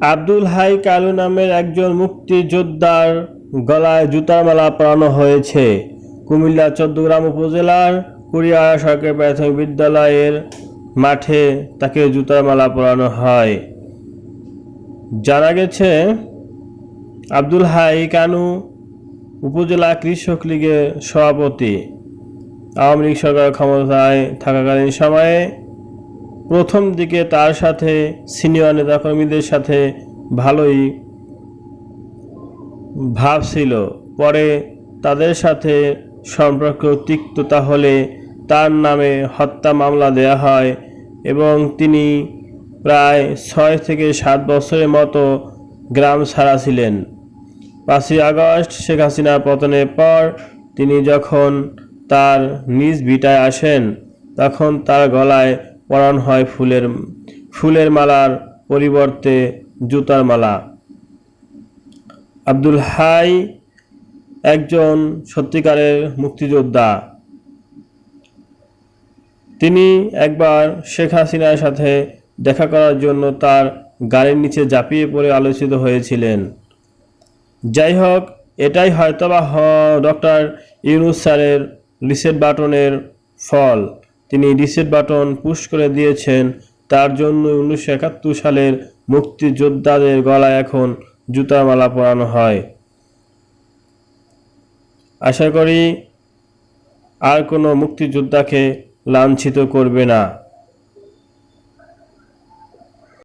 Abdul high Kalu নামের একজন মুক্তিযোদ্ধার গলায় জুতার মালা পরানো হয়েছে। কুমিল্লা চৌদ্দগ্রাম উপজেলার কুড়িয়ারা সরকারি প্রাথমিক বিদ্যালয়ের মাঠে তাকে জুতার মালা পরানো হয়। জানা গেছে, আব্দুল হাই কানু উপজেলা কৃষক লীগের সভাপতি। আওয়ামী লীগ সরকার ক্ষমতায় থাকাকালীন সময়ে প্রথম দিকে তার সাথে সিনিয়র নেতাকর্মীদের সাথে ভালোই ভাব ছিল। পরে তাদের সাথে সম্পর্ক তিক্ততা হলে তার নামে হত্যা মামলা দেয়া হয় এবং তিনি প্রায় 6 থেকে 7 বছরের মতো গ্রাম ছাড়া ছিলেন। 5ই আগস্ট শেখ হাসিনার পতনের পর তিনি যখন তার নিজ ভিটায় আসেন, তখন তার গলায় পরানো হয় ফুলের মালার পরিবর্তে জুতার মালা। আব্দুল হাই একজন সত্যিকারের মুক্তিযোদ্ধা। তিনি একবার শেখ হাসিনার সাথে দেখা করার জন্য তার গাড়ির নিচে ঝাঁপিয়ে পড়ে আলোচিত হয়েছিলেন। যাই হোক, এটাই হয়তোবা ডক্টর ইউনূস স্যারের রিসেট বাটনের ফল। তিনি রিসেট বাটন পুশ করে দিয়েছেন, তার জন্য 1971 সালের মুক্তিযোদ্ধাদের গলায় এখন জুতার মালা পরানো হয়। আশা করি আর কোনো মুক্তিযোদ্ধাকে লাঞ্ছিত করবে না।